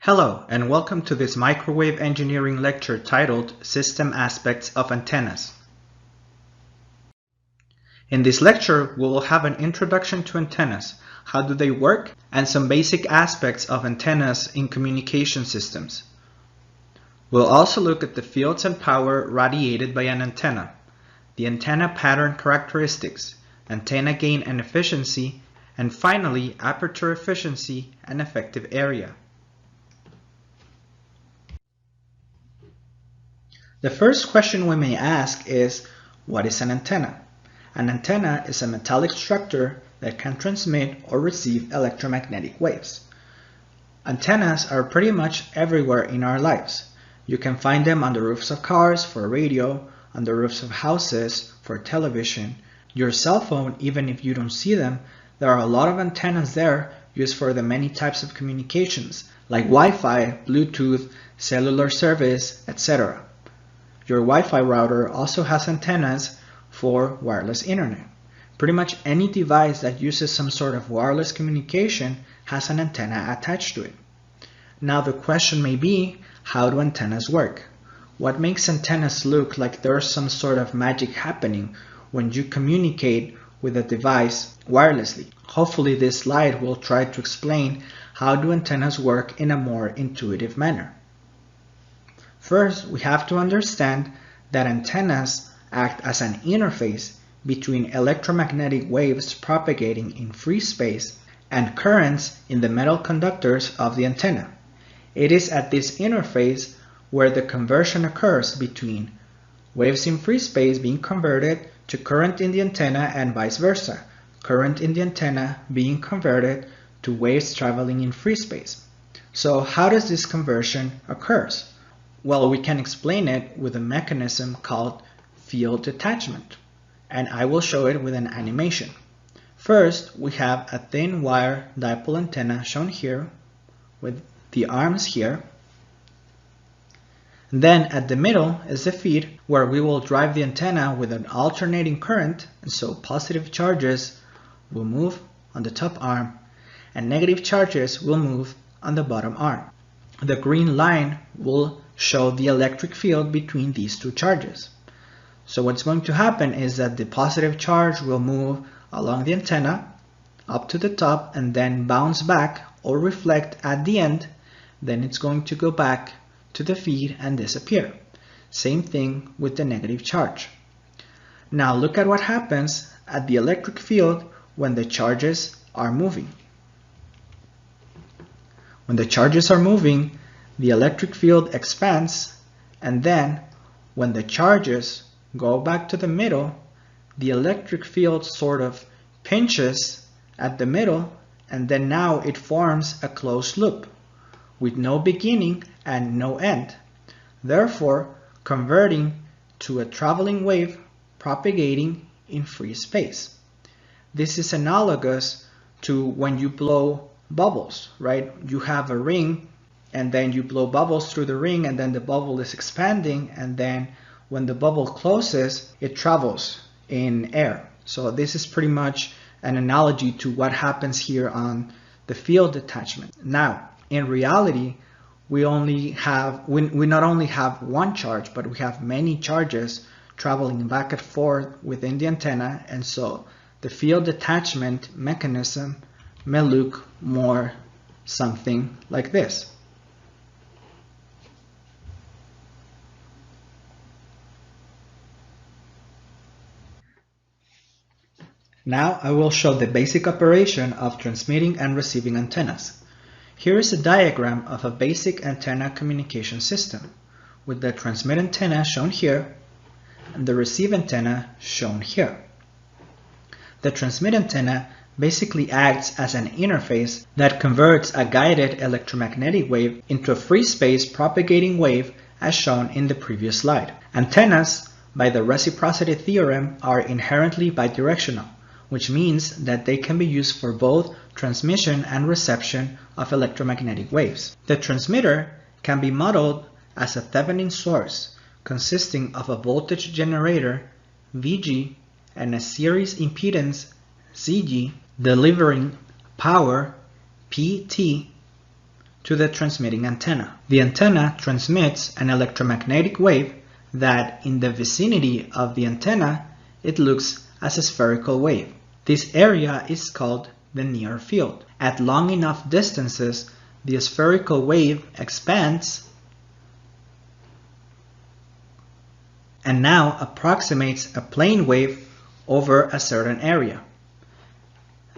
Hello, and welcome to this microwave engineering lecture titled System Aspects of Antennas. In this lecture, we will have an introduction to antennas, how do they work, and some basic aspects of antennas in communication systems. We'll also look at the fields and power radiated by an antenna, the antenna pattern characteristics, antenna gain and efficiency, and finally, aperture efficiency and effective area. The first question we may ask is, what is an antenna? An antenna is a metallic structure that can transmit or receive electromagnetic waves. Antennas are pretty much everywhere in our lives. You can find them on the roofs of cars for radio, on the roofs of houses for television, your cell phone, even if you don't see them. There are a lot of antennas there used for the many types of communications like Wi-Fi, Bluetooth, cellular service, etc. Your Wi-Fi router also has antennas for wireless internet. Pretty much any device that uses some sort of wireless communication has an antenna attached to it. Now the question may be, how do antennas work? What makes antennas look like there's some sort of magic happening when you communicate with a device wirelessly? Hopefully this slide will try to explain how do antennas work in a more intuitive manner. First, we have to understand that antennas act as an interface between electromagnetic waves propagating in free space and currents in the metal conductors of the antenna. It is at this interface where the conversion occurs between waves in free space being converted to current in the antenna and vice versa, current in the antenna being converted to waves traveling in free space. So how does this conversion occur? Well, we can explain it with a mechanism called field detachment, and I will show it with an animation. First, we have a thin wire dipole antenna shown here with the arms here. Then at the middle is the feed where we will drive the antenna with an alternating current, and so positive charges will move on the top arm and negative charges will move on the bottom arm. The green line will show the electric field between these two charges. So what's going to happen is that the positive charge will move along the antenna up to the top and then bounce back or reflect at the end. Then it's going to go back to the feed and disappear. Same thing with the negative charge. Now look at what happens at the electric field when the charges are moving. When the charges are moving, the electric field expands, and then when the charges go back to the middle, the electric field sort of pinches at the middle, and then now it forms a closed loop with no beginning and no end, therefore converting to a traveling wave propagating in free space. This is analogous to when you blow bubbles, right? You have a ring and then you blow bubbles through the ring and then the bubble is expanding, and then when the bubble closes, it travels in air. So this is pretty much an analogy to what happens here on the field detachment. Now, in reality, we not only have one charge, but we have many charges traveling back and forth within the antenna, and so the field detachment mechanism may look more something like this. Now I will show the basic operation of transmitting and receiving antennas. Here is a diagram of a basic antenna communication system, with the transmit antenna shown here and the receive antenna shown here. The transmit antenna basically acts as an interface that converts a guided electromagnetic wave into a free space propagating wave as shown in the previous slide. Antennas, by the reciprocity theorem, are inherently bidirectional, which means that they can be used for both transmission and reception of electromagnetic waves. The transmitter can be modeled as a Thevenin source consisting of a voltage generator, Vg, and a series impedance, Zg, delivering power, Pt, to the transmitting antenna. The antenna transmits an electromagnetic wave that, in the vicinity of the antenna, it looks as a spherical wave. This area is called the near field. At long enough distances, the spherical wave expands and now approximates a plane wave over a certain area.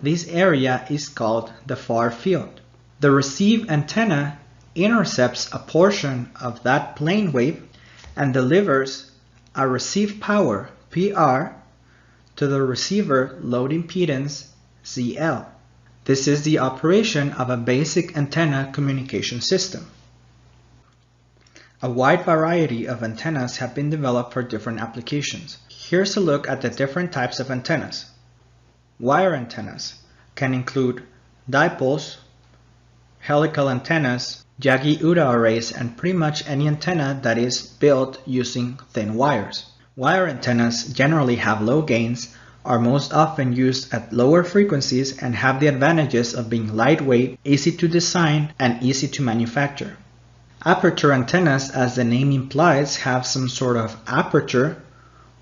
This area is called the far field. The receive antenna intercepts a portion of that plane wave and delivers a receive power, PR, to the receiver load impedance, ZL. This is the operation of a basic antenna communication system. A wide variety of antennas have been developed for different applications. Here's a look at the different types of antennas. Wire antennas can include dipoles, helical antennas, Yagi-Uda arrays, and pretty much any antenna that is built using thin wires. Wire antennas generally have low gains, are most often used at lower frequencies, and have the advantages of being lightweight, easy to design, and easy to manufacture. Aperture antennas, as the name implies, have some sort of aperture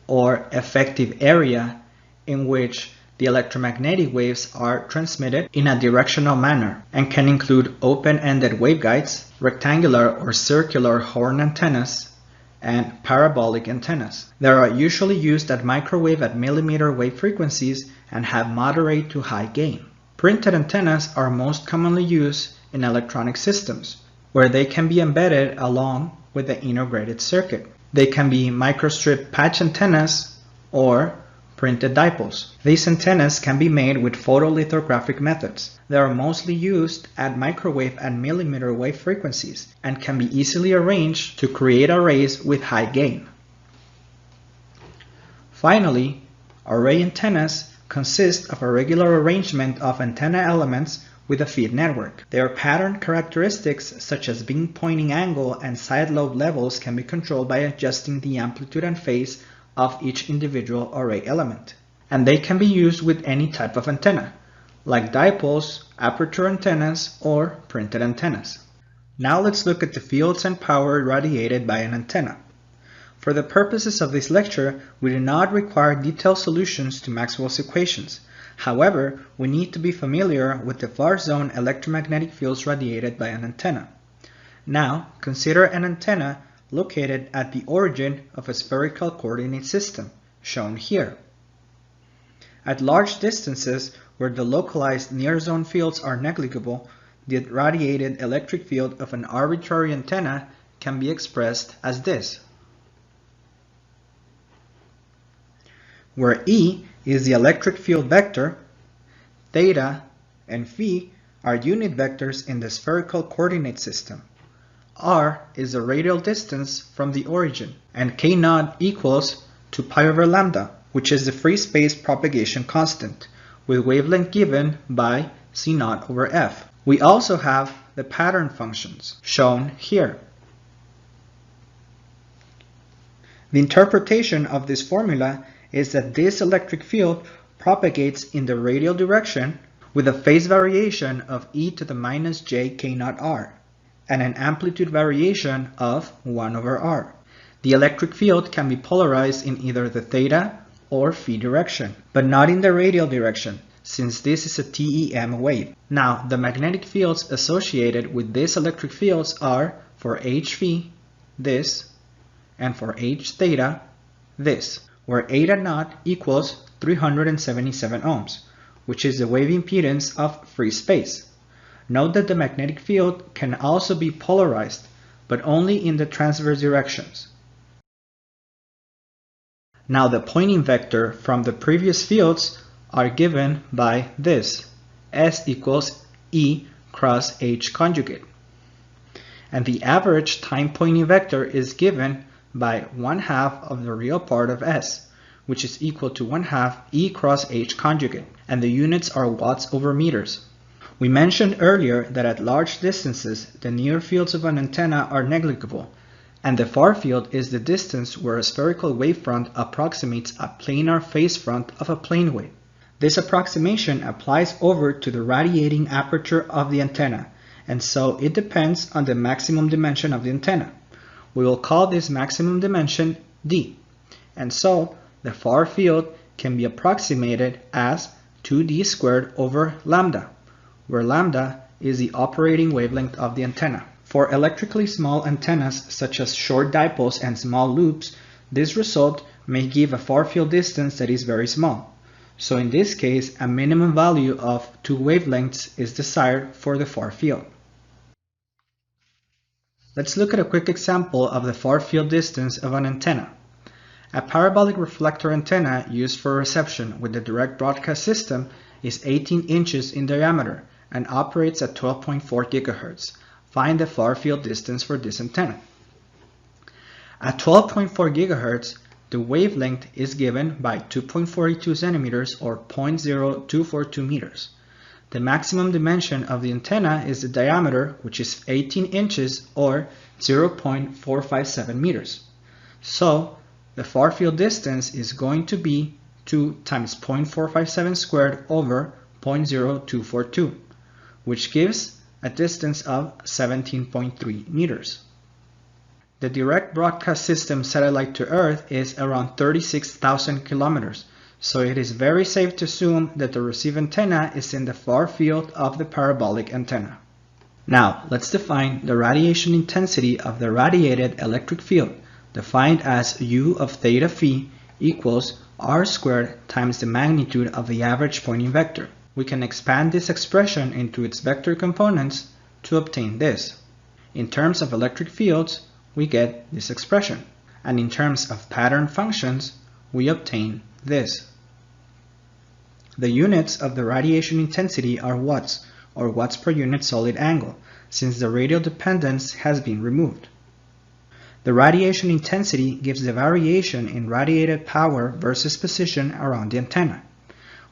or effective area in which the electromagnetic waves are transmitted in a directional manner, and can include open-ended waveguides, rectangular or circular horn antennas, and parabolic antennas. They are usually used at microwave at millimeter wave frequencies and have moderate to high gain. Printed antennas are most commonly used in electronic systems, where they can be embedded along with the integrated circuit. They can be microstrip patch antennas or printed dipoles. These antennas can be made with photolithographic methods. They are mostly used at microwave and millimeter wave frequencies and can be easily arranged to create arrays with high gain. Finally, array antennas consist of a regular arrangement of antenna elements with a feed network. Their pattern characteristics such as beam pointing angle and side lobe levels can be controlled by adjusting the amplitude and phase of each individual array element. And they can be used with any type of antenna, like dipoles, aperture antennas, or printed antennas. Now let's look at the fields and power radiated by an antenna. For the purposes of this lecture, we do not require detailed solutions to Maxwell's equations. However, we need to be familiar with the far zone electromagnetic fields radiated by an antenna. Now, consider an antenna located at the origin of a spherical coordinate system, shown here. At large distances, where the localized near-zone fields are negligible, the radiated electric field of an arbitrary antenna can be expressed as this, where E is the electric field vector, theta and phi are unit vectors in the spherical coordinate system. R is the radial distance from the origin, and K0 equals 2 pi over lambda, which is the free space propagation constant, with wavelength given by C0 over F. We also have the pattern functions, shown here. The interpretation of this formula is that this electric field propagates in the radial direction with a phase variation of e to the minus j K0 r, and an amplitude variation of 1 over r. The electric field can be polarized in either the theta or phi direction, but not in the radial direction, since this is a TEM wave. Now, the magnetic fields associated with these electric fields are, for h phi, this, and for h theta, this, where eta naught equals 377 ohms, which is the wave impedance of free space. Note that the magnetic field can also be polarized, but only in the transverse directions. Now the Poynting vector from the previous fields are given by this, S equals E cross H conjugate. And the average time Poynting vector is given by 1/2 of the real part of S, which is equal to 1/2 E cross H conjugate, and the units are watts over meters. We mentioned earlier that at large distances, the near fields of an antenna are negligible, and the far field is the distance where a spherical wavefront approximates a planar phase front of a plane wave. This approximation applies over to the radiating aperture of the antenna, and so it depends on the maximum dimension of the antenna. We will call this maximum dimension d, and so the far field can be approximated as 2d squared over lambda, where lambda is the operating wavelength of the antenna. For electrically small antennas such as short dipoles and small loops, this result may give a far field distance that is very small. So in this case, a minimum value of 2 wavelengths is desired for the far field. Let's look at a quick example of the far field distance of an antenna. A parabolic reflector antenna used for reception with the direct broadcast system is 18 inches in diameter and operates at 12.4 GHz. Find the far field distance for this antenna. At 12.4 GHz, the wavelength is given by 2.42 centimeters or 0.0242 meters. The maximum dimension of the antenna is the diameter, which is 18 inches or 0.457 meters. So, the far field distance is going to be 2 times 0.457 squared over 0.0242, which gives a distance of 17.3 meters. The direct broadcast system satellite to Earth is around 36,000 kilometers, so it is very safe to assume that the receive antenna is in the far field of the parabolic antenna. Now, let's define the radiation intensity of the radiated electric field, defined as U of theta phi equals R squared times the magnitude of the average Poynting vector. We can expand this expression into its vector components to obtain this. In terms of electric fields, we get this expression, and in terms of pattern functions, we obtain this. The units of the radiation intensity are watts, or watts per unit solid angle, since the radial dependence has been removed. The radiation intensity gives the variation in radiated power versus position around the antenna.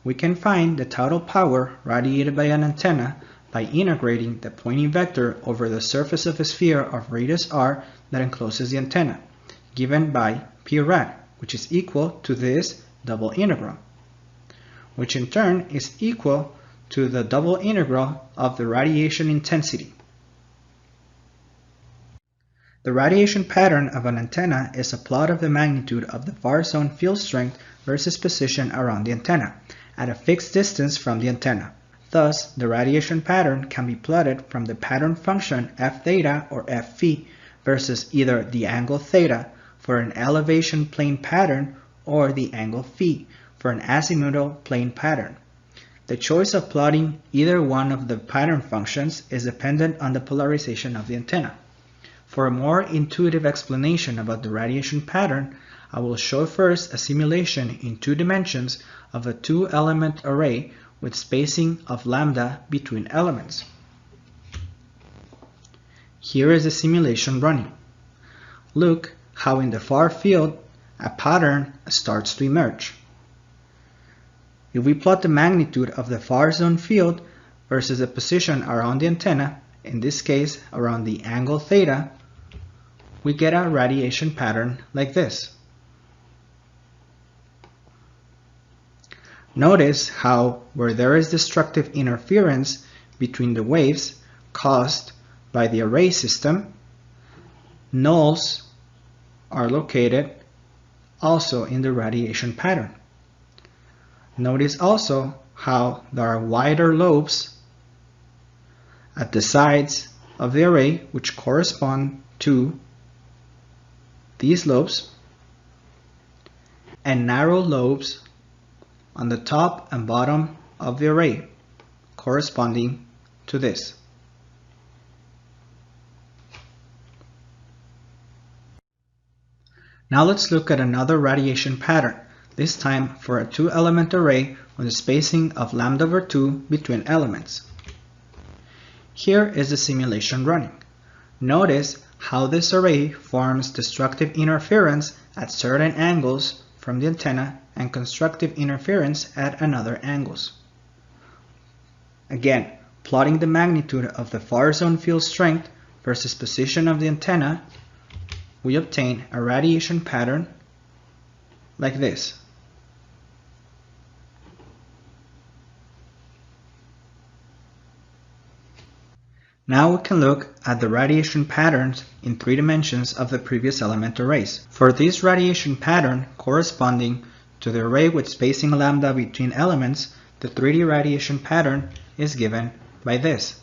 We can find the total power radiated by an antenna by integrating the Poynting vector over the surface of a sphere of radius r that encloses the antenna, given by P rad, which is equal to this double integral, which in turn is equal to the double integral of the radiation intensity. The radiation pattern of an antenna is a plot of the magnitude of the far zone field strength versus position around the antenna at a fixed distance from the antenna. Thus, the radiation pattern can be plotted from the pattern function f theta or f phi versus either the angle theta for an elevation plane pattern or the angle phi for an azimuthal plane pattern. The choice of plotting either one of the pattern functions is dependent on the polarization of the antenna. For a more intuitive explanation about the radiation pattern, I will show first a simulation in 2 dimensions of a 2-element array with spacing of lambda between elements. Here is the simulation running. Look how in the far field a pattern starts to emerge. If we plot the magnitude of the far zone field versus the position around the antenna, in this case around the angle theta, we get a radiation pattern like this. Notice how where there is destructive interference between the waves caused by the array system, nulls are located also in the radiation pattern. Notice also how there are wider lobes at the sides of the array which correspond to these lobes, and narrow lobes on the top and bottom of the array corresponding to this. Now let's look at another radiation pattern, this time for a 2-element array with a spacing of lambda over 2 between elements. Here is the simulation running. Notice how this array forms destructive interference at certain angles from the antenna and constructive interference at another angles. Again, plotting the magnitude of the far zone field strength versus position of the antenna, we obtain a radiation pattern like this. Now we can look at the radiation patterns in 3 dimensions of the previous element arrays. For this radiation pattern corresponding to the array with spacing lambda between elements, the 3D radiation pattern is given by this,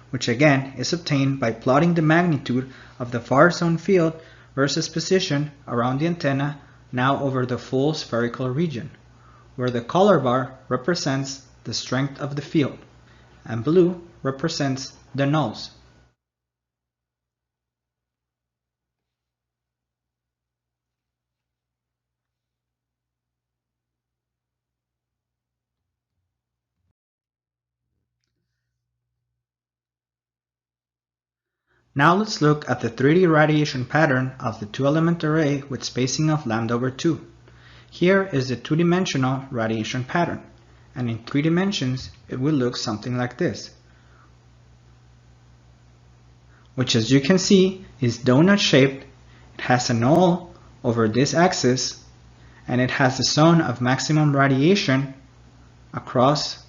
which again is obtained by plotting the magnitude of the far zone field versus position around the antenna now over the full spherical region, where the color bar represents the strength of the field and blue represents the nulls. Now let's look at the 3D radiation pattern of the 2-element array with spacing of lambda over 2. Here is the 2-dimensional radiation pattern, and in 3 dimensions it will look something like this, which as you can see is donut shaped. It has a null over this axis, and it has the zone of maximum radiation across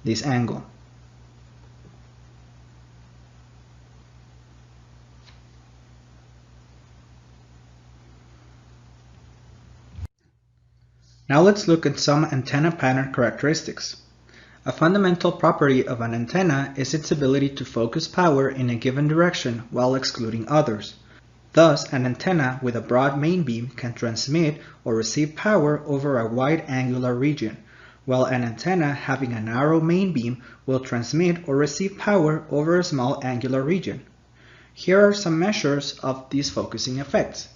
this angle. Now let's look at some antenna pattern characteristics. A fundamental property of an antenna is its ability to focus power in a given direction while excluding others. Thus, an antenna with a broad main beam can transmit or receive power over a wide angular region, while an antenna having a narrow main beam will transmit or receive power over a small angular region. Here are some measures of these focusing effects.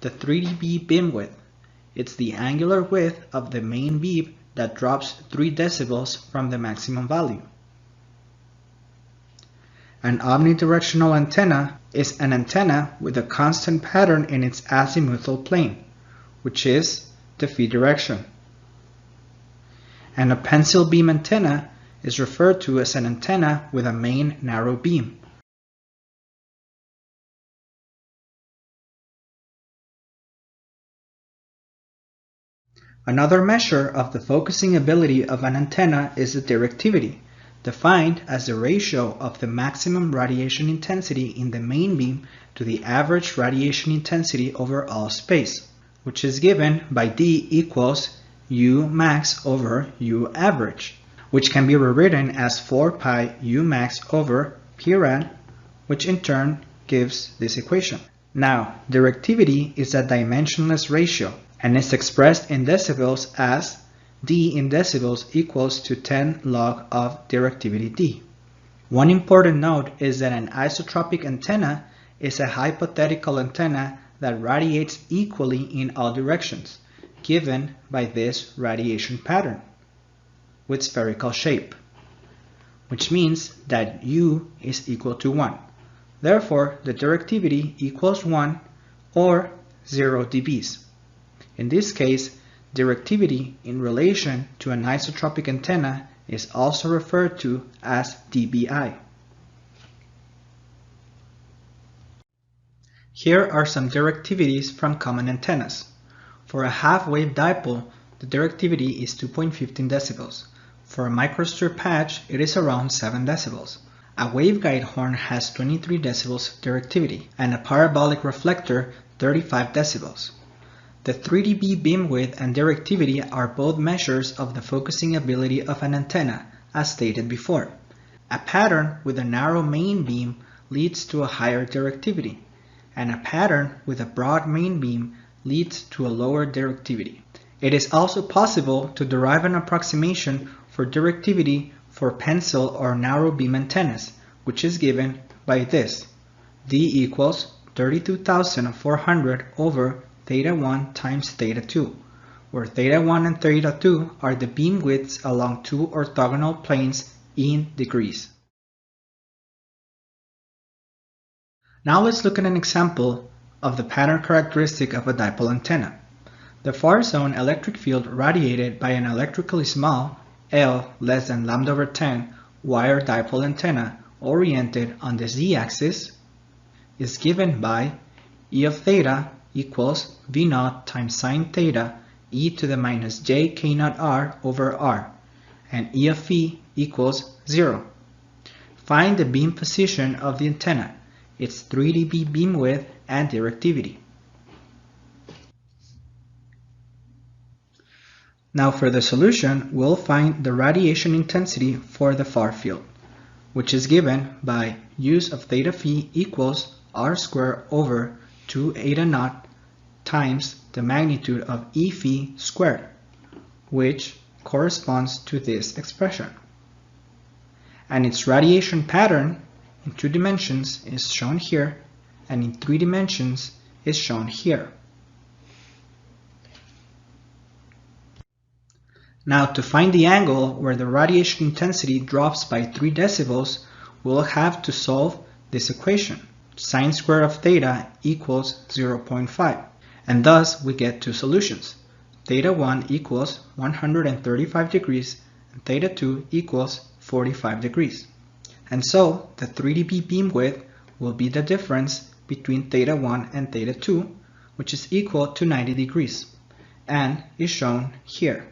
The 3dB beam width. It's the angular width of the main beam that drops 3 decibels from the maximum value. An omnidirectional antenna is an antenna with a constant pattern in its azimuthal plane, which is the phi direction. And a pencil beam antenna is referred to as an antenna with a main narrow beam. Another measure of the focusing ability of an antenna is the directivity, defined as the ratio of the maximum radiation intensity in the main beam to the average radiation intensity over all space, which is given by D equals U max over U average, which can be rewritten as 4 pi U max over P rad, which in turn gives this equation. Now, directivity is a dimensionless ratio, and is expressed in decibels as D in decibels equals to 10 log of directivity D. One important note is that an isotropic antenna is a hypothetical antenna that radiates equally in all directions, given by this radiation pattern with spherical shape, which means that U is equal to 1. Therefore, the directivity equals 1 or 0 dBs. In this case, directivity in relation to an isotropic antenna is also referred to as dBi. Here are some directivities from common antennas. For a half-wave dipole, the directivity is 2.15 decibels. For a microstrip patch, it is around 7 decibels. A waveguide horn has 23 decibels directivity, and a parabolic reflector 35 decibels. The 3dB beam width and directivity are both measures of the focusing ability of an antenna, as stated before. A pattern with a narrow main beam leads to a higher directivity, and a pattern with a broad main beam leads to a lower directivity. It is also possible to derive an approximation for directivity for pencil or narrow beam antennas, which is given by this. D equals 32,400 over theta 1 times theta 2, where theta 1 and theta 2 are the beam widths along 2 orthogonal planes in degrees. Now let's look at an example of the pattern characteristic of a dipole antenna. The far zone electric field radiated by an electrically small L less than lambda over 10 wire dipole antenna oriented on the z-axis is given by E of theta equals V naught times sine theta e to the minus j k naught r over r, and E of phi equals 0. Find the beam position of the antenna, its 3 dB beam width and directivity. Now for the solution, we'll find the radiation intensity for the far field, which is given by use of theta phi equals r squared over 2 eta naught times the magnitude of E phi squared, which corresponds to this expression. And its radiation pattern in 2 dimensions is shown here, and in 3 dimensions is shown here. Now to find the angle where the radiation intensity drops by 3 decibels, we'll have to solve this equation. Sine squared of theta equals 0.5, and thus we get 2 solutions. Theta 1 equals 135 degrees and theta 2 equals 45 degrees. And so the 3 dB beam width will be the difference between theta 1 and theta 2, which is equal to 90 degrees, and is shown here.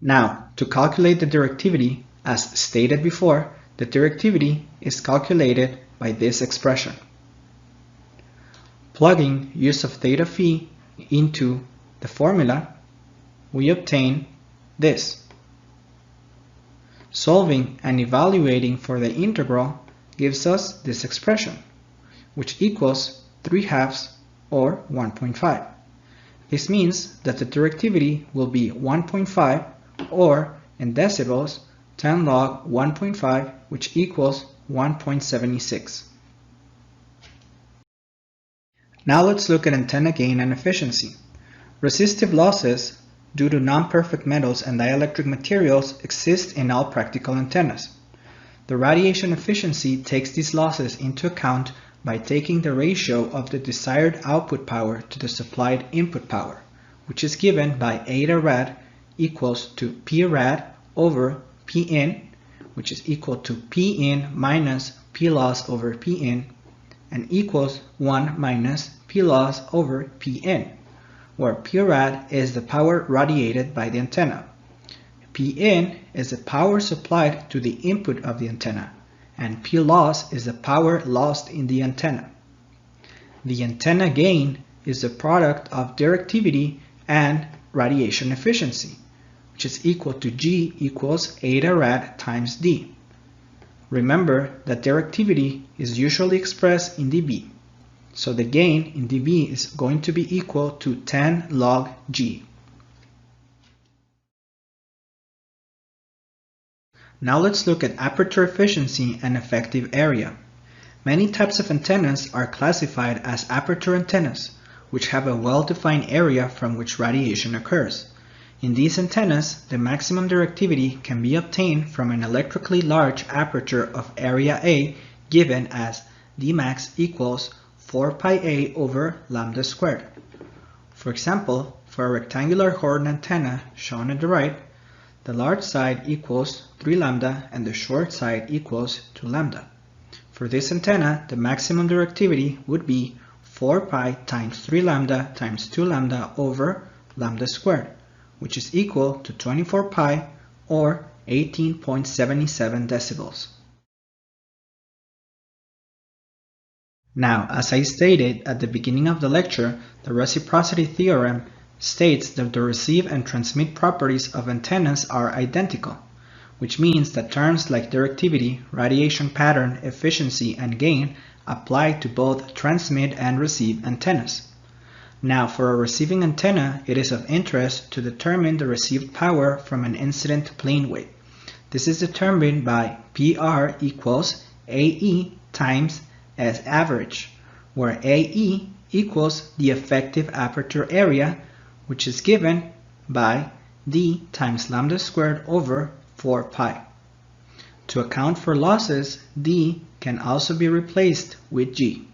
Now, to calculate the directivity, as stated before, the directivity is calculated by this expression. Plugging use of theta phi into the formula, we obtain this. Solving and evaluating for the integral gives us this expression, which equals 3/2 or 1.5. This means that the directivity will be 1.5, or in decibels 10 log 1.5, which equals 1.76. Now let's look at antenna gain and efficiency. Resistive losses due to non-perfect metals and dielectric materials exist in all practical antennas. The radiation efficiency takes these losses into account by taking the ratio of the desired output power to the supplied input power, which is given by eta rad equals to P rad over P in, which is equal to P in minus P loss over P in, and equals 1 minus P loss over P in, where P rad is the power radiated by the antenna. P in is the power supplied to the input of the antenna, and P loss is the power lost in the antenna. The antenna gain is the product of directivity and radiation efficiency, which is equal to G equals eta rad times D. Remember that directivity is usually expressed in dB, so the gain in dB is going to be equal to 10 log G. Now let's look at aperture efficiency and effective area. Many types of antennas are classified as aperture antennas, which have a well-defined area from which radiation occurs. In these antennas, the maximum directivity can be obtained from an electrically large aperture of area A, given as Dmax equals 4 pi A over lambda squared. For example, for a rectangular horn antenna shown at the right, the large side equals 3 lambda and the short side equals 2 lambda. For this antenna, the maximum directivity would be 4 pi times 3 lambda times 2 lambda over lambda squared, which is equal to 24 pi or 18.77 decibels. Now, as I stated at the beginning of the lecture, the reciprocity theorem states that the receive and transmit properties of antennas are identical, which means that terms like directivity, radiation pattern, efficiency, and gain apply to both transmit and receive antennas. Now, for a receiving antenna, it is of interest to determine the received power from an incident plane wave. This is determined by PR equals AE times S average, where AE equals the effective aperture area, which is given by D times lambda squared over 4 pi. To account for losses, D can also be replaced with G.